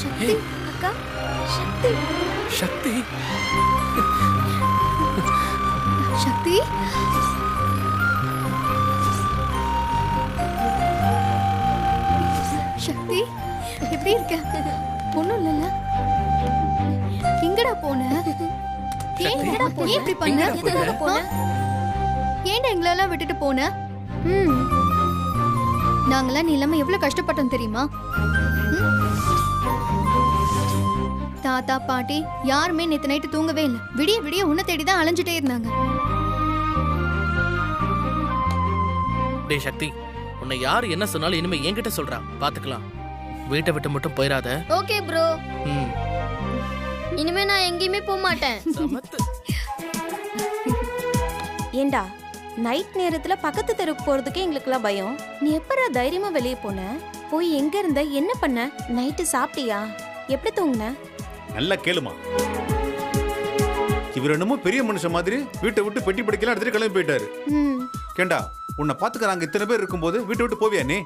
சக்தி அக்கா, சக்தி சக்தி சக்தி சக்தி எப்படி இருக்க? ஒண்ணும் இல்லல்ல. எங்கடா போன? ஏன்டா போன? இப்படி பண்ண? எதுக்காக போன? ஏன்டா எங்களெல்லாம் விட்டுட்டு போன? நாங்கெல்லாம் நீ இல்லாம எவ்வளவு கஷ்டப்பட்டோம் தெரியுமா? தாத்தா பாட்டி யாருமே நேத்து நைட்டு தூங்கவே இல்லை. விடிய விடிய உன்னை தேடிதான் அலைஞ்சிட்டே இருந்தாங்க. டேய் சக்தி, உன்னை யாரு என்ன சொன்னாலும் இனிமே என்கிட்ட சொல்றா, பாத்துக்கலாம். வீட்டை விட்டு மட்டும் போயிடாத. Okay bro. இனிமே நான் எங்கேயுமே போக மாட்டேன். ஏண்டா நைட் நேரத்துல பக்கத்து தெருக்கு போறதுக்கே எங்களுக்குலாம் பயம். நீ எப்படா தைரியமா வெளியே போன? போய் எங்க இருந்த? என்ன பண்ண? நைட்டு சாப்பிட்டியா? எப்படி தூங்குன? நல்லா கேளுமா. இவர் என்னமோ பெரிய மனுஷன் மாதிரி வீட்டை விட்டு பெட்டி படிக்கலாம் எடுத்துட்டு கிளம்பி போயிட்டாரு. கேண்டா, உன்னை பாத்துக்கிறாங்க இத்தனை பேர் இருக்கும்போது வீட்டை விட்டு போவியா நீ?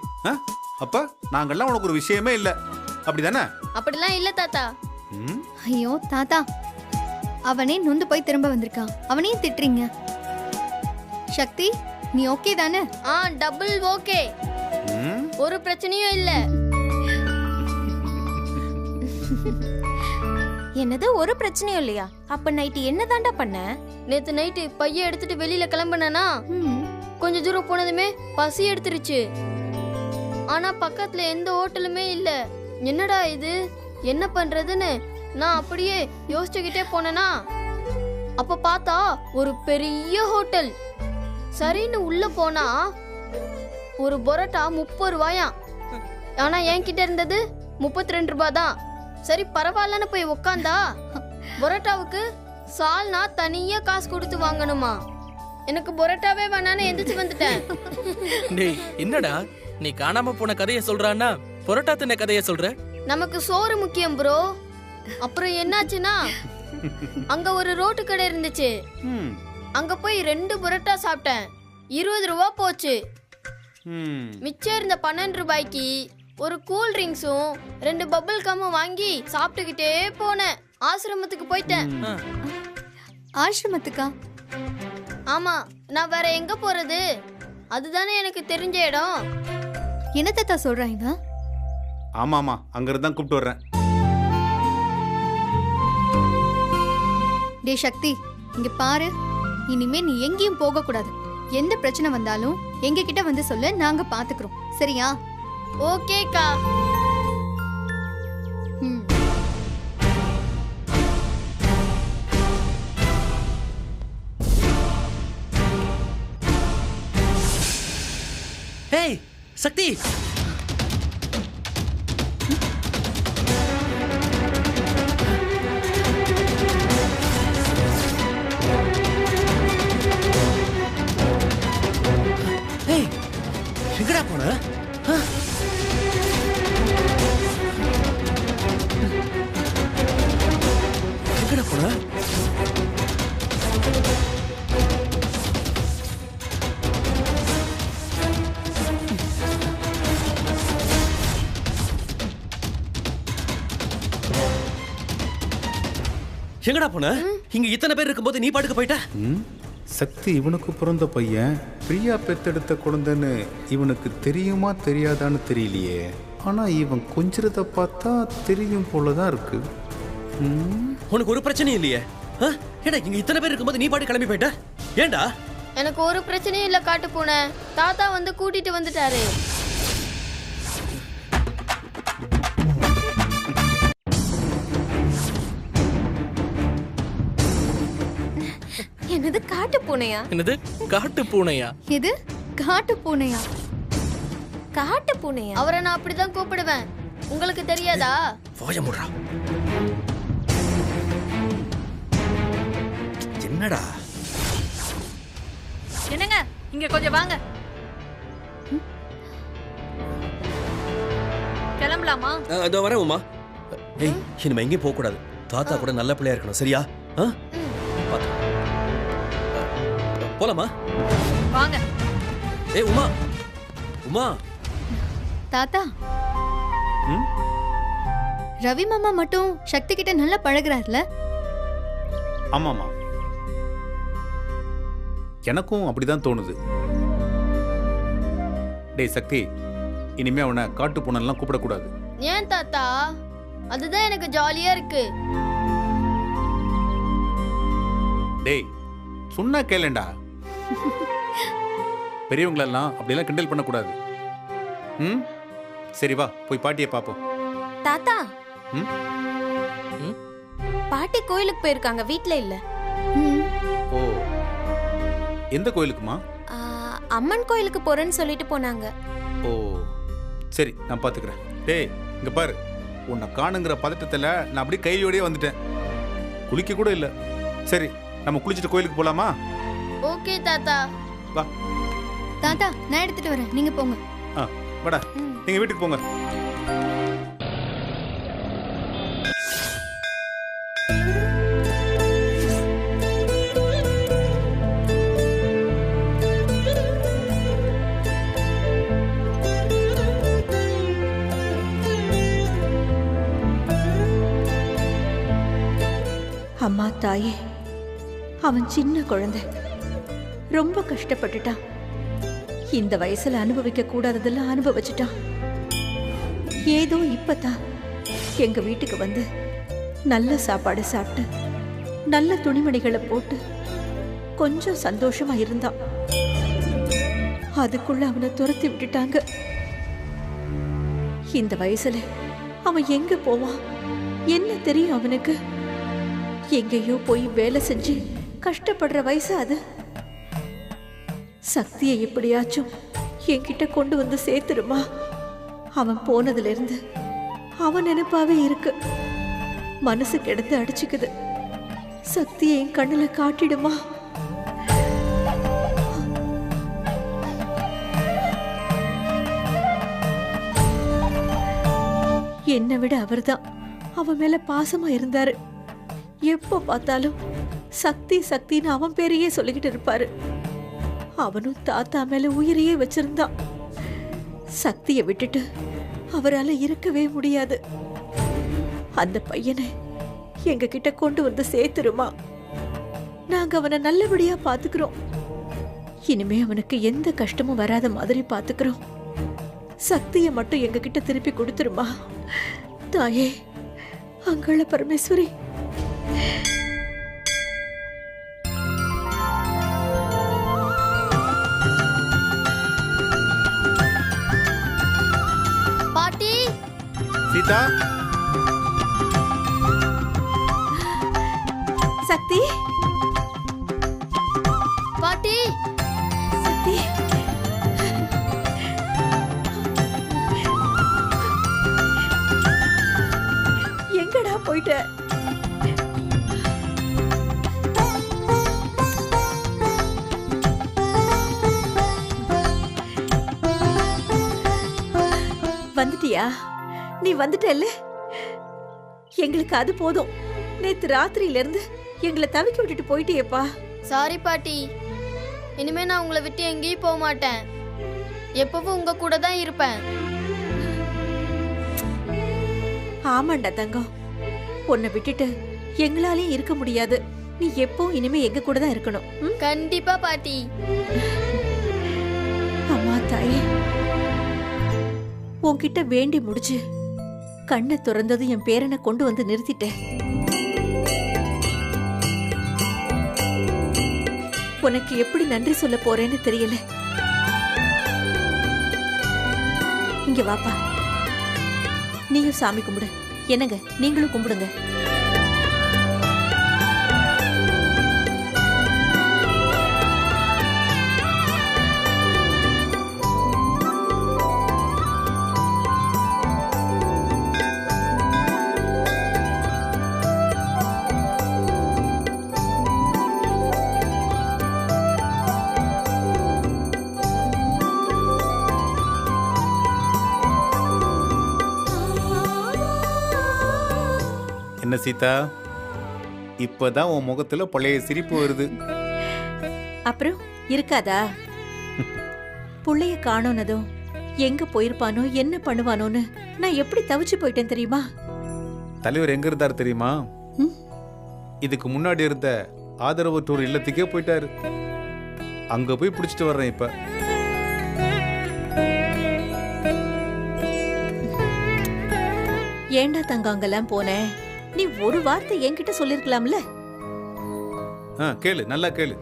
அப்ப நாங்கெல்லாம் உனக்கு ஒரு விஷயமே இல்ல, அப்படிதானே? அப்படிலாம் இல்ல தாத்தா. ஐயோ தாத்தா, அவனே நொந்து போய் திரும்ப வந்திருக்கான், அவனையும் திட்டுறீங்க. சக்தி நீ ஓகே தானே? டபுள் ஓகே, ஒரு பிரச்சனையும் இல்ல. என்னது ஒரு பிரச்சனையும் இல்லையா? அப்ப நைட்டு என்னதாண்டா பண்ண? நேத்து நைட்டு பைய எடுத்துட்டு வெளியில கிளம்பினா கொஞ்ச தூரம் போனதுமே பசி எடுத்துருச்சு. ஆனா பக்கத்துல எந்த ஹோட்டலுமே இல்ல. என்னடா இது, என்ன பண்றதுன்னு நான் அப்படியே யோசிச்சுக்கிட்டே போனேனா, அப்ப பார்த்தா ஒரு பெரிய ஹோட்டல். சரின்னு உள்ள போனா ஒரு பரோட்டா 30 ரூபாயா. ஆனா என்கிட்ட இருந்தது 32 ரூபாய் தான். சரி பரவாயில்லன்னு போய் உக்காந்தா பரோட்டாவுக்கு சால்னா தனியா காசு கொடுத்து வாங்கணுமா. எனக்கு பரோட்டாவே வேணான்னு எந்திரிச்சு வந்துட்டேன். டேய் என்னடா நீ காணாம போன கதைய சொல்றானா பரோட்டா தின்ன கதைய சொல்ற? நமக்கு சோறு முக்கியம் ப்ரோ. அப்புறம் என்னாச்சுன்னா அங்க ஒரு ரோட்டு கடை இருந்துச்சு. அங்க போய் 2 பரோட்டா சாப்பிட்டேன். 20 ரூபாய் போச்சு. மிச்சம் இருந்த 12 ரூபாய்க்கு ஒரு கூல் ட்ரிங்க்ஸும் 2 பபிள் கம்மும் வாங்கி சாப்பிட்டுக்கிட்டே போனேன். ஆசிரமத்துக்கு போயிட்டேன். ஆசிரமத்துக்கா? ஆமா, நான் வேற எங்க போறது? அதுதானே எனக்கு தெரிஞ்ச இடம். என்ன தாத்தா சொல்றாங்க? ஆமாமா, அங்க இருந்தா கூப்பிட்டு வர்றேன். டே சக்தி, இங்க பாரு, இனிமே நீ எங்கேயும் போக கூடாது. எந்த பிரச்சனை வந்தாலும் எங்க கிட்ட வந்து சொல்லு, நாங்க பாத்துக்கிறோம். சரியா? ஓகேக்கா. ஹேய் சக்தி, எங்கடா போன? எங்கடா போன? எங்கடா போன? இங்க இத்தனை பேர் இருக்கும்போது நீ பாட்டுக்கு போயிட்ட? சக்தி இவனுக்கு பிறந்த பையன், பிரியா பெத்தெடுத்த குழந்தைன்னு இவனுக்கு தெரியுமா தெரியாதான்னு தெரியலையே. ஆனா இவன் கொஞ்சிறத பார்த்தா தெரியும் போலதான் இருக்கு. உனக்கு ஒரு பிரச்சனையும் இல்லையே? ஏடா இங்க இத்தனை பேர் இருக்கும்போது நீ பாட்டு கிளம்பி போயிட்ட? ஏண்டா? எனக்கு ஒரு பிரச்சனையும் இல்ல காட்டு பூனை. தாத்தா வந்து கூட்டிட்டு வந்துட்டாரு. என்னது காட்டு பூனையா? என்னது காட்டு பூனையா? இது காட்டு பூனையா? காட்டு பூனையா? அவரை நான் அப்படிதான் கூப்பிடுவேன். உங்களுக்கு தெரியாதா? வாய மூடுடா. என்னடா? என்னங்க, இங்க கொஞ்சம் வாங்க. கிளம்பலாமா? அதோ வரேன் உமா. ஏய், இனிமே எங்கேயும் போக கூடாது. தாத்தா கூட நல்ல பிள்ளையா இருக்கணும், சரியா? போலாமா? வாங்க. ஏய் உமா, உமா. தாத்தா, ரவி மாமா மட்டும் சக்தி கிட்ட நல்லா பழகுறாருல? ஆமாம்மா, எனக்கும் அப்படிதான் தோணுது. டேய் சக்தி, இனிமே அவனை காட்டு பூனெல்லாம் கூப்பிடக்கூடாது. ஏன் தாத்தா? அதுதான் எனக்கு ஜாலியா இருக்கு. டேய் சொன்னா கேளேண்டா. பெரியவங்களெல்லாம் அப்படியெல்லாம் கிண்டல் பண்ணக்கூடாது. ம், சரி வா போய் பாட்டியை பார்ப்போம். தாத்தா, ம்? பாட்டி கோயிலுக்கு போயிருக்காங்க, வீட்ல இல்ல. ஓ, எந்த கோயிலுக்குமா? அம்மன் கோயிலுக்கு போறேன்னு சொல்லிட்டு போனாங்க. ஓ சரி, நான் பார்த்துக்கிறேன். டேய் இங்க பாரு, உன்னை காணுங்கிற பதட்டத்தில் நான் அப்படியே கையோடயே வந்துட்டேன். குளிக்க கூட இல்லை. சரி, நம்ம குளிச்சுட்டு கோயிலுக்கு போலாமா? ஓகே தாத்தா. வா. தாத்தா நான் எடுத்துட்டு வரேன், நீங்க போங்க. வாடா, நீங்க வீட்டுக்கு போங்க. அம்மா தாயே, அவன் சின்ன குழந்தை, ரொம்ப கஷ்டப்பட்டுட்டான். இந்த வயசுல அனுபவிக்க கூடாததெல்லாம் அனுபவிச்சுட்டான். ஏதோ இப்பதான் எங்க வீட்டுக்கு வந்து நல்ல சாப்பாடு சாப்பிட்டு நல்ல துணிமணிகளை போட்டு கொஞ்சம் சந்தோஷமா இருந்தான். அதுக்குள்ள அவனை துரத்தி விட்டுட்டாங்க. இந்த வயசுல அவன் எங்க போவான்? என்ன தெரியும் அவனுக்கு? எங்கேயோ போய் வேலை செஞ்சு கஷ்டப்படுற வயசு அது. சக்தியை எப்படியாச்சும் என்கிட்ட கொண்டு வந்து சேர்த்துருமா. அவன் போனதுல இருந்து அவன் நினைப்பாவே இருக்கு. மனசு கிடந்து அடிச்சுக்குது. சக்தியை என் கண்ணுல காட்டிடுமா. என்னை விட அவர்தான் அவன் மேல பாசமா இருந்தாரு. எப்போ பார்த்தாலும் சக்தி சக்தின்னு அவன் பேரையே சொல்லிக்கிட்டு இருப்பாரு. அவனும் தாத்தா மேல உயிரையே வச்சிருந்தான். சக்தியை விட்டுட்டு அவரால் இருக்கவே முடியாது. அந்த பையனை எங்க கிட்ட கொண்டு வந்து சேர்த்துருமா. நாங்க அவனை நல்லபடியா பாத்துக்கிறோம். இனிமே அவனுக்கு எந்த கஷ்டமும் வராத மாதிரி பாத்துக்கிறோம். சக்தியை மட்டும் எங்க கிட்ட திருப்பி கொடுத்துருமா. தாயே, அங்காள பரமேஸ்வரி. பாட்டி, சீதா, சக்தி, பாட்டி, சக்தி. எங்கடா போயிட்ட? வந்துட்டியா? நீ வந்துட்டல்ல, எங்களுக்கு அது போதும். நேத்து ராத்திரியில இருந்து எங்களை தவிக்க விட்டுட்டு போயிட்டியேப்பா. சாரி பாட்டி. இனிமே நான் உங்களை விட்டு எங்கேயும் போக மாட்டேன். எப்பவும் உங்க கூட தான் இருப்பேன். ஆமாண்டா தங்கம், உன்னை விட்டுட்டு எங்களாலையும் இருக்க முடியாது. நீ எப்போ இனிமே எங்க கூட தான் இருக்கணும். ம்? கண்டிப்பா பாட்டி. அம்மா தாயே, உன்கிட்ட வேண்டி முடிச்சு கண்ணை திறந்தது என் பேரனை கொண்டு வந்து நிறுத்திட்டேன். உனக்கு எப்படி நன்றி சொல்ல போறேன்னு தெரியல. இங்க வாப்பா, நீயும் சாமி கும்பிடு. என்னங்க, நீங்களும் கும்பிடுங்க. என்ன சீதா, இப்பதான் உன் முகத்துல பழைய சிரிப்பு வருது. அப்புறம் இருக்காதா? புள்ளைய காணோனதும் எங்க போயிருப்பானோ என்ன பண்ணுவானோன்னு நான் எப்படி தவிச்சு போயிட்டேன் தெரியுமா? தலைவர் எங்க இருந்தார் தெரியுமா? ம். இதுக்கு முன்னாடி இருந்த ஆதரவற்றோர் இல்லத்துக்கே போயிட்டாரு. அங்க போய் பிடிச்சிட்டு வர்றேன் இப்ப. ஏண்டா தங்க அங்கெல்லாம் போனேன்? நீ ஒரு வார்த்தை என்கிட்ட சொல்லிருக்கலாம்ல. கேளு, நல்லா கேளு.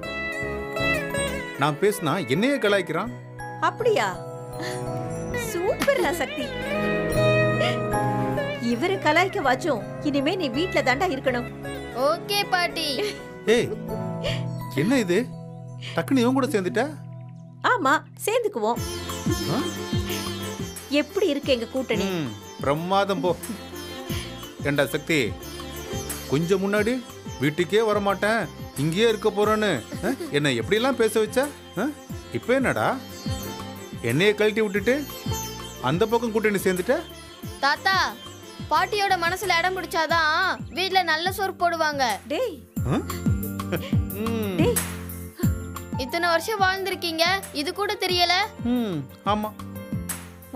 நான் பேசினா என்னையே கலாய்க்கிறான். அப்படியா? சூப்பர்டா சக்தி. இவரை கலாய்க்க வாச்சும் இனிமே நீ வீட்ல தாண்டா இருக்கணும். ஓகே பாட்டி. ஏய், என்ன இது? டக்குனு இவன் கூட சேர்ந்துட்ட? ஆமா, சேர்ந்துக்குவோம். ஆ? எப்படி இருக்கு எங்க கூட்டணி? பிரமாதம் போ. ஏண்டா சக்தி, கொஞ்சம் முன்னாடி வீட்டுக்கே வரமாட்டேன், இங்கேயே இருக்க போறேன்னு என்னை எப்படிலாம் பேச வச்ச? இப்ப என்னடா என்னைய கழட்டி விட்டுட்டு அந்த பக்கம் கூட்டணி சேர்ந்துட்ட? தாத்தா, பாட்டியோட மனசுல இடம் பிடிச்சாதான் வீட்ல நல்ல சோறு போடுவாங்க. டேய், ம், டேய், இத்தனை வருஷம் வாழ்ந்திருக்கீங்க, இது கூட தெரியல? ம், ஆமா.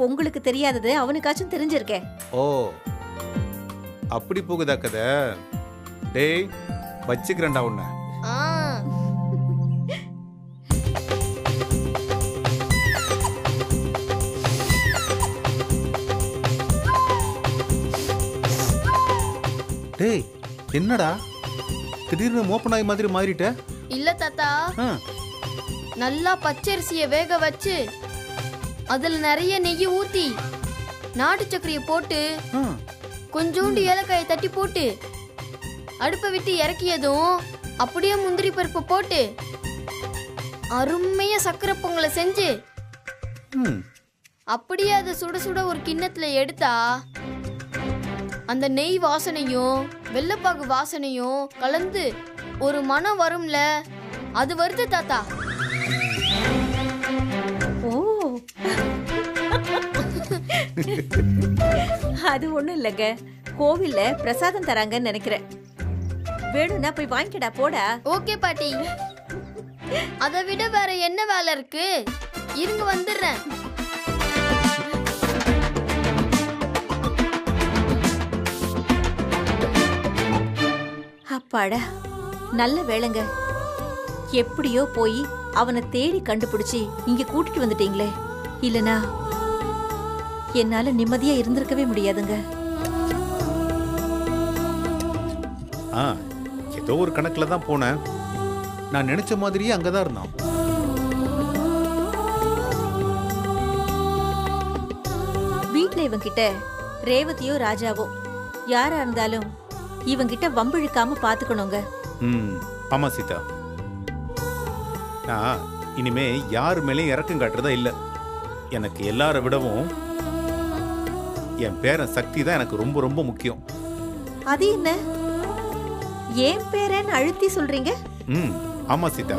உங்களுக்கு தெரியாதது அவனுக்காச்சும் தெரிஞ்சிருக்கே. ஓ, அப்படி போகுதா கதை? டேய், வச்சுக்கிறேன்டா உன்னை. ஆ. டேய், என்னடா திடீர்னு மோப்பனாய் மாதிரி மாறிட்ட? இல்ல தாத்தா, ஆ, நல்லா பச்சரிசிய வேக வச்சு அதுல நிறைய நெய் ஊத்தி நாட்டு சக்கரையை போட்டு ஆ. கொஞ்சோண்டு ஏலக்காயை தட்டி போட்டு அடுப்பை விட்டு இறக்கியதும் அப்படியே முந்திரி பருப்பு போட்டு அருமையா சக்கரை பொங்கலை செஞ்சு ம், அப்படியே அதை சுட சுட ஒரு கிண்ணத்துல எடுத்தா அந்த நெய் வாசனையும் வெள்ளப்பாகு வாசனையும் கலந்து ஒரு மனம் வரும்ல, அது வருது தாத்தா. ஓ, அது ஒண்ணும் இல்லங்க, கோவில்ல பிரசாதம் தராங்கன்னு நினைக்கிறேன். வேணும்னா போய் வாங்கிக்கடா, போடா. ஓகே பாட்டி. அதை விட வேற என்ன வேலை இருக்கு? இருங்க, வந்துடுறேன். அப்பாடா, நல்ல வேளைங்க. எப்படியோ போய் அவனை தேடி கண்டுபிடிச்சி இங்க கூட்டிட்டு வந்துட்டீங்களே. இல்லனா என்னால நிம்மதியா இருந்திருக்கவே முடியாதுங்க. ஆ, ஏதோ ஒரு கணக்குல தான் போனேன். நான் நினைச்ச மாதிரியே அங்கதான் இருந்தான். வீட்ல இவங்கிட்ட ரேவதியோ ராஜாவோ யாரா இருந்தாலும் இவங்கிட்ட வம்பிழுக்காம பாத்துக்கணுங்க. ம், ஆமா சீதா. நான் இனிமே யார் மேலேயும் இறக்கம் காட்டுறதா இல்லை. எனக்கு எல்லாரை விடவும் என் பேரன் சக்தி தான் எனக்கு ரொம்ப ரொம்ப முக்கியம். அது என்ன, ஏன் பேரன் அழுத்தி சொல்றீங்க? ம், ஆமா சீதா,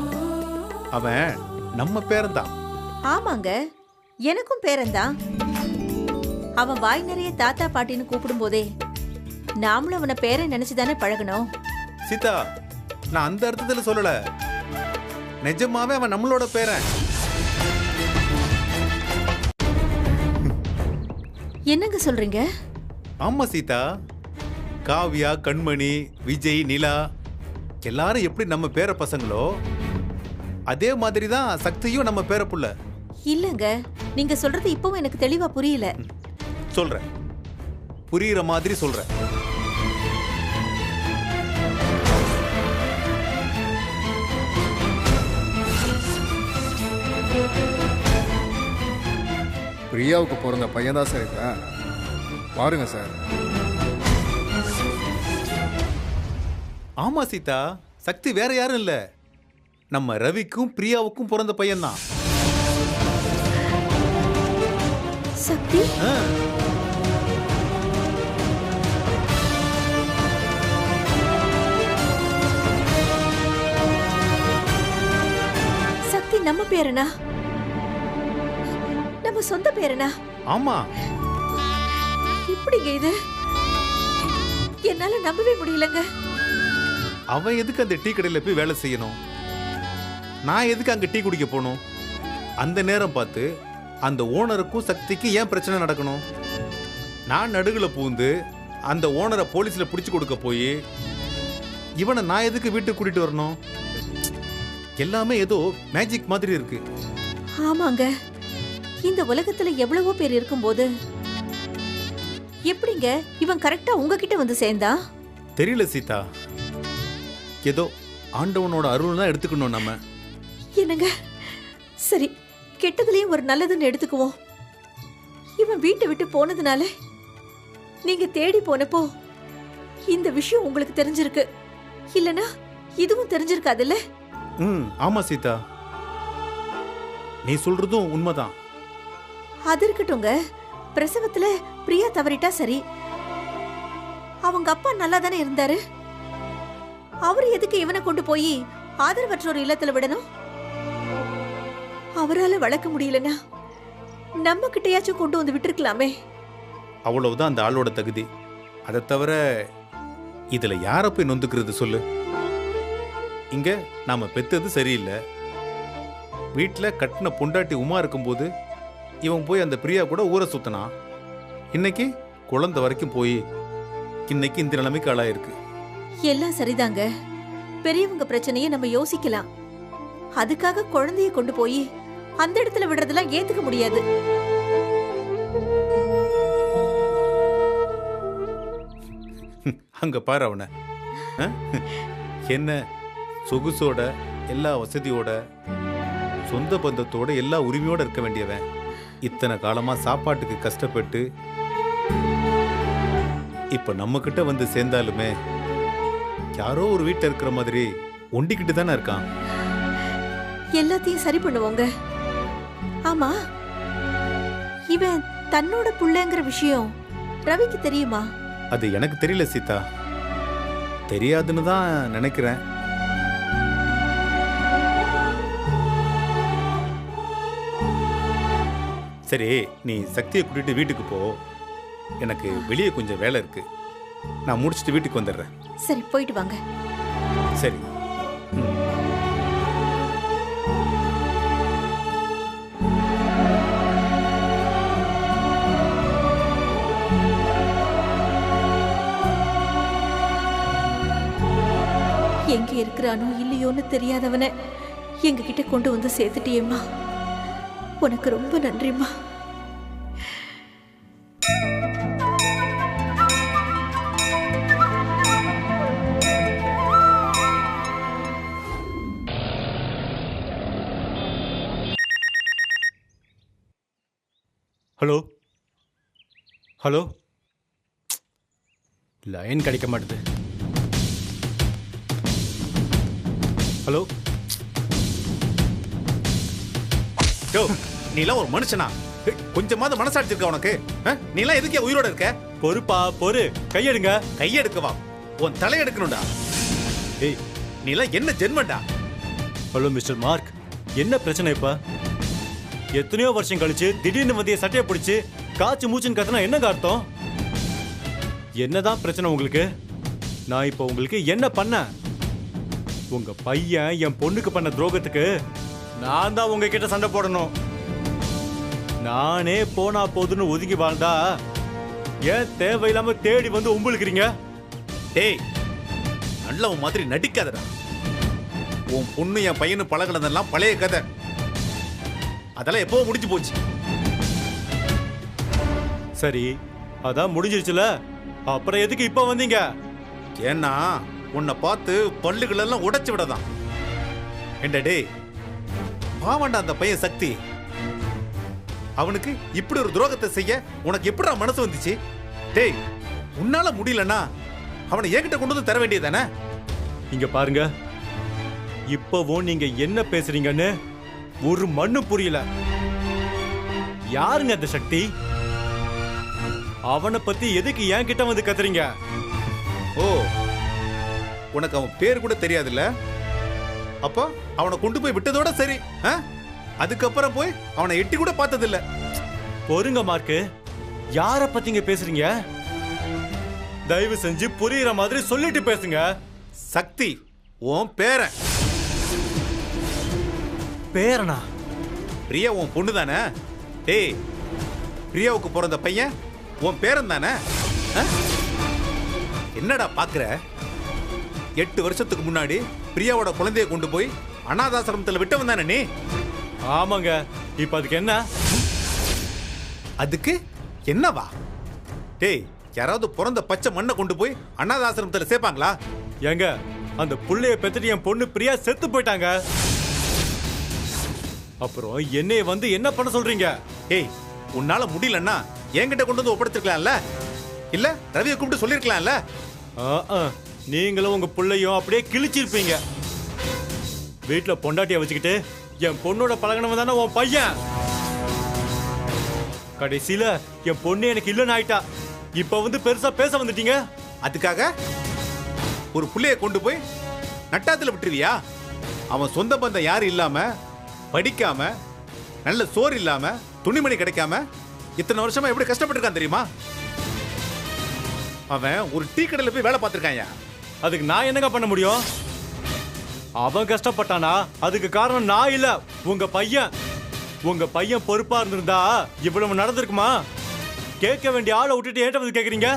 அவன் நம்ம பேரன் தான். ஆமாங்க, எனக்கும் பேரன்தான். அவன் வாய் நிறைய தாத்தா பாட்டின்னு கூப்பிடும் போதே நாமளும் அவனை பேரன் நினைச்சுதானே பழகணும். சீதா, நான் அந்த அர்த்தத்துல சொல்லல. நிஜமாவே அவன் நம்மளோட பேரன். என்னங்க சொல்றீங்க? ஆமா சீதா, காவ்யா, கண்மணி, விஜய், நிலா எல்லாரும் எப்படி நம்ம பேர பசங்களோ அதே மாதிரி தான் சக்தியும் நம்ம பேர புள்ள. இல்லங்க, நீங்க சொல்றது இப்பவும் எனக்கு தெளிவா புரியல. சொல்றேன், புரியுற மாதிரி சொல்றேன். பிரியாவுக்கு பிறந்த பையன் தான் சார் இவன். பாருங்க சார். ஆமா சீதா, சக்தி வேற யாரும் இல்ல, நம்ம ரவிக்கும் பிரியாவுக்கும் பிறந்த பையன்தான். சக்தி, ஆ, சக்தி நம்ம பேரனா? நம்ம சொந்த பேரனா? ஆமா. இப்படிங்க இது? என்னால நம்பவே முடியலங்க. அவன் எதுக்கு அந்த டீ கடையில போய் வேலை செய்யணும்? நான் எதுக்கு அங்க டீ குடிக்க போகணும்? அந்த நேரம் பார்த்து அந்த ஓனருக்கும் சக்திக்கும் ஏன் பிரச்சனை நடக்கணும்? நான் நடுவுல பூந்து அந்த ஓனரை போலீஸ்ல பிடிச்சு கொடுக்க போய் இவனை நான் எதுக்கு வீட்டுக்கு கூட்டிட்டு வரணும்? எல்லாமே ஏதோ மேஜிக் மாதிரி இருக்கு. ஆமாங்க, இந்த உலகத்துல எவ்வளவோ பேர் இருக்கும்போது எப்படிங்க இவன் கரெக்டா உங்ககிட்ட வந்து சேர்ந்தா? தெரியல சீதா, ஏதோ ஆண்டவனோட அருள் தான் எடுத்துக்கணும் நம்ம. என்னங்க, சரி, கெட்டதுலயும் ஒரு நல்லதுன்னு எடுத்துக்குவோம். இவன் வீட்டை விட்டு போனதுனால நீங்க தேடி போனப்போ இந்த விஷயம் உங்களுக்கு தெரிஞ்சிருக்கு. இல்லனா இதுவும் தெரிஞ்சிருக்காதுல்ல? ஆமா சீதா, நீ சொல்றதும் உண்மைதான். அது இருக்கட்டும்ங்க, பிரசவத்துல பிரியா தவறிட்டா சரி, அவங்க அப்பா நல்லா தானே இருந்தாரு. அவரு எதுக்கு இவனை கொண்டு போய் ஆதரவற்றோர் இல்லத்துல விடணும்? அவரால வளர்க்க முடியலனா நம்ம கிட்டயாச்சும் கொண்டு வந்து விட்டுருக்கலாமே. அவ்வளவுதான் அந்த ஆளோட தகுதி. அதை தவிர இதுல யார போய் நொந்துக்கிறது சொல்லு? இங்க நாம பெத்தது சரியில்லை. வீட்டுல கட்டின பொண்டாட்டி உமா இருக்கும்போது இவன் போய் அந்த பிரியா கூட ஊரை சுத்தினான். இன்னைக்கு குழந்தை வரைக்கும் போய் இன்னைக்கு இந்த நிலைமைக்கு ஆளாயிருக்கு. எல்லாம் சரிதாங்க, பெரியவங்க பிரச்சனையை நம்ம யோசிக்கலாம். அதுக்காக குழந்தைய கொண்டு போய் அந்த இடத்துல விடுறதெல்லாம் ஏத்துக்க முடியாது. அங்க பாரு அவனை, என்ன சொகுசோட எல்லா வசதியோட சொந்த பந்தத்தோட எல்லா உரிமையோட இருக்க வேண்டியவன் இத்தனை காலமா சாப்பாட்டுக்கு கஷ்டப்பட்டு இப்ப நம்ம கிட்ட வந்து சேர்ந்தாலுமே யாரோ ஒரு வீட்டுல இருக்கிற மாதிரி ஒண்டிக்கிட்டு தானே இருக்கான். எல்லாத்தையும் சரி பண்ணுவோங்க. ஆமா, இவன் தன்னோட புள்ளைங்கிற விஷயம் ரவிக்கு தெரியுமா? அது எனக்கு தெரியல சீதா, தெரியாதுன்னு தான் நினைக்கிறேன். சரி, நீ சக்தியை கூட்டிட்டு வீட்டுக்கு போ. எனக்கு வெளியே கொஞ்சம் வேலை இருக்கு, நான் முடிச்சுட்டு வீட்டுக்கு வந்துடுறேன். சரி, போயிட்டு வாங்க. சரி. எங்க இருக்கிறானோ இல்லையோன்னு தெரியாதவனை எங்க கிட்ட கொண்டு வந்து சேர்த்துட்டியேம்மா, உனக்கு ரொம்ப நன்றிம்மா. ஹலோ ஹலோ, லைன் கிடைக்க மாட்டுது. ஹலோ, நீலாம் ஒரு மனுஷனா? கொஞ்சமாவது மனசாட்சி இருக்கா உனக்கு? நீலாம் எதுக்கே உயிரோட இருக்க? பொறுப்பா பொறு, கையெடுங்க. கையெடுக்கவா? உன் தலையெடுக்கணும்டா. ஏய், நீலாம் என்ன ஜென்மண்டா? ஹலோ மிஸ்டர் மார்க், என்ன பிரச்சனை இப்ப? எத்தனையோ வருஷம் கழிச்சு திடீர்னு வந்து சட்டையை பிடிச்சு காய்ச்சி மூச்சுன்னு கத்துனா என்னங்க அர்த்தம்? என்னதான் பிரச்சனை உங்களுக்கு? நான் இப்ப உங்களுக்கு என்ன பண்ண? உங்க பையன் என் பொண்ணுக்கு பண்ண துரோகத்துக்கு நான் தான் உங்ககிட்ட சண்டை போடணும். நானே போனா போதுன்னு ஒதுங்கி வாழ்ந்தா ஏன் தேவையில்லாம தேடி வந்து உம்புழுக்கிறீங்க? டேய், நல்லவன் மாதிரி நடிக்காதடா. உன் பொண்ணு என் பையனு பழகினதெல்லாம் பழைய கதை. அதெல்லாம் எப்போ முடிஞ்சு போச்சு. சரி, அதான் முடிஞ்சிருச்சுல, அப்புறம் எதுக்கு இப்ப வந்தீங்க? ஏன்னா உன்னை பார்த்து பல்லுகள் எல்லாம் உடைச்சு விடதான். என்ன டேய், பாவண்டா அந்த பையன் சக்தி. அவனுக்கு இப்படி ஒரு துரோகத்தை செய்ய உனக்கு எப்படிடா மனசு வந்துச்சு? டேய், உன்னால முடியலன்னா அவனை என்கிட்ட கொண்டு வந்து தர வேண்டியதானே? இங்க பாருங்க, இப்பவும் நீங்க என்ன பேசுறீங்கன்னு ஒரு மண்ணு புரியல. யாருங்க அந்த சக்தி? அவனை பத்தி எதுக்கு என்கிட்ட வந்து கத்துறீங்க? ஓ, உனக்கு அவன் பேர் கூட தெரியாதுல்ல? அப்போ அவனை கொண்டு போய் விட்டதோட சரி. அதுக்கப்புறம் போய் அவனை எட்டி கூட பார்த்ததில்ல. பொறுங்க மார்க்கு, யார பத்திங்க பேசுறீங்க? தயவு செஞ்சு புரியுற மாதிரி சொல்லிட்டு பேசுங்க. சக்தி உன் பேரன். பேரனா? பிரியா உன் பொண்ணு தானே? டேய், பிரியாவுக்கு பிறந்த பையன் உன் பேரன் தானே? என்னடா பாக்குற? 8 வருஷத்துக்கு முன்னாடி பிரியாவோட குழந்தைய கொண்டு போய் அனாதாசிரமத்தில் விட்டவன் தானே நீ? ஆமாங்க. இப்ப அதுக்கு என்ன? அதுக்கு என்னவா? டேய், யாராவது பிறந்த பச்சை மண்ணை கொண்டு போய் அனாதாசிரமத்தில் சேர்ப்பாங்களா? ஏங்க, அந்த புள்ளைய பெத்துட்டு என் பொண்ணு பிரியா செத்து போயிட்டாங்க. அப்புறம் என்னைய வந்து என்ன பண்ண சொல்றீங்க? ஏய், உன்னால முடியலன்னா என்கிட்ட கொண்டு வந்து ஒப்படைச்சிருக்கலாம்ல? இல்ல ரவியை கூப்பிட்டு சொல்லிருக்கலாம்ல? நீங்களும் உங்க புள்ளையும் அப்படியே கிழிச்சிருப்பீங்க. வீட்டுல பொண்டாட்டிய வச்சுக்கிட்டு என் பொண்ணோட பழகினவன் தானே உன் பையன். கடைசியில என் பொண்ணு எனக்கு இல்லைன்னு ஆயிட்டா. இப்ப வந்து பெருசா பேச வந்துட்டீங்க. அதுக்காக ஒரு புள்ளைய கொண்டு போய் நட்டாத்துல விட்டுருவியா? அவன் சொந்த பந்தம் யாரும் இல்லாம, படிக்காம, நல்ல சோறு இல்லாம, துணிமணி கிடைக்காம இத்தனை வருஷமா எப்படி கஷ்டப்பட்டிருக்கான் தெரியுமா? அவன் ஒரு டீ கடையில போய் வேலை பார்த்திருக்காயா? அதுக்கு நான் என்னங்க பண்ண முடியும்? அவன் கஷ்டப்பட்டானா அதுக்கு காரணம் நான் இல்ல, உங்க பையன். உங்க பையன் பொறுப்பா இருந்திருந்தா இவ்வளவு நடந்திருக்குமா? கேட்க வேண்டிய ஆளை விட்டுட்டு ஏட்ட வந்து கேக்குறீங்க?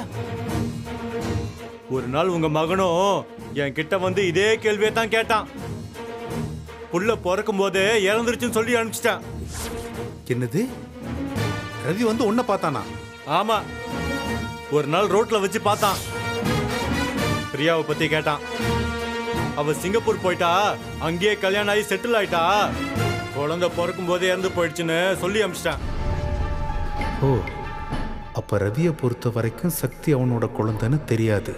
ஒரு நாள் உங்க மகனும் என் கிட்ட வந்து இதே கேள்வியை தான் கேட்டான். புள்ள பிறக்கும் போதே இறந்துருச்சுன்னு சொல்லி அனுப்பிச்சிட்டேன். என்னது? ரவி வந்து உன்னை பார்த்தானா? ஆமா, ஒரு நாள் ரோட்ல வச்சு பார்த்தான். பிரியாவை பத்தி கேட்டான். அவ சிங்கப்பூர் போயிட்டா, அங்கேயே கல்யாணம் ஆகி செட்டில் ஆயிட்டா, குழந்தை பிறக்கும் போதே இறந்து போயிடுச்சுன்னு சொல்லி அனுப்பிச்சிட்டான். ஓ, அப்ப ரவியை பொறுத்த வரைக்கும் சக்தி அவனோட குழந்தைன்னு தெரியாது.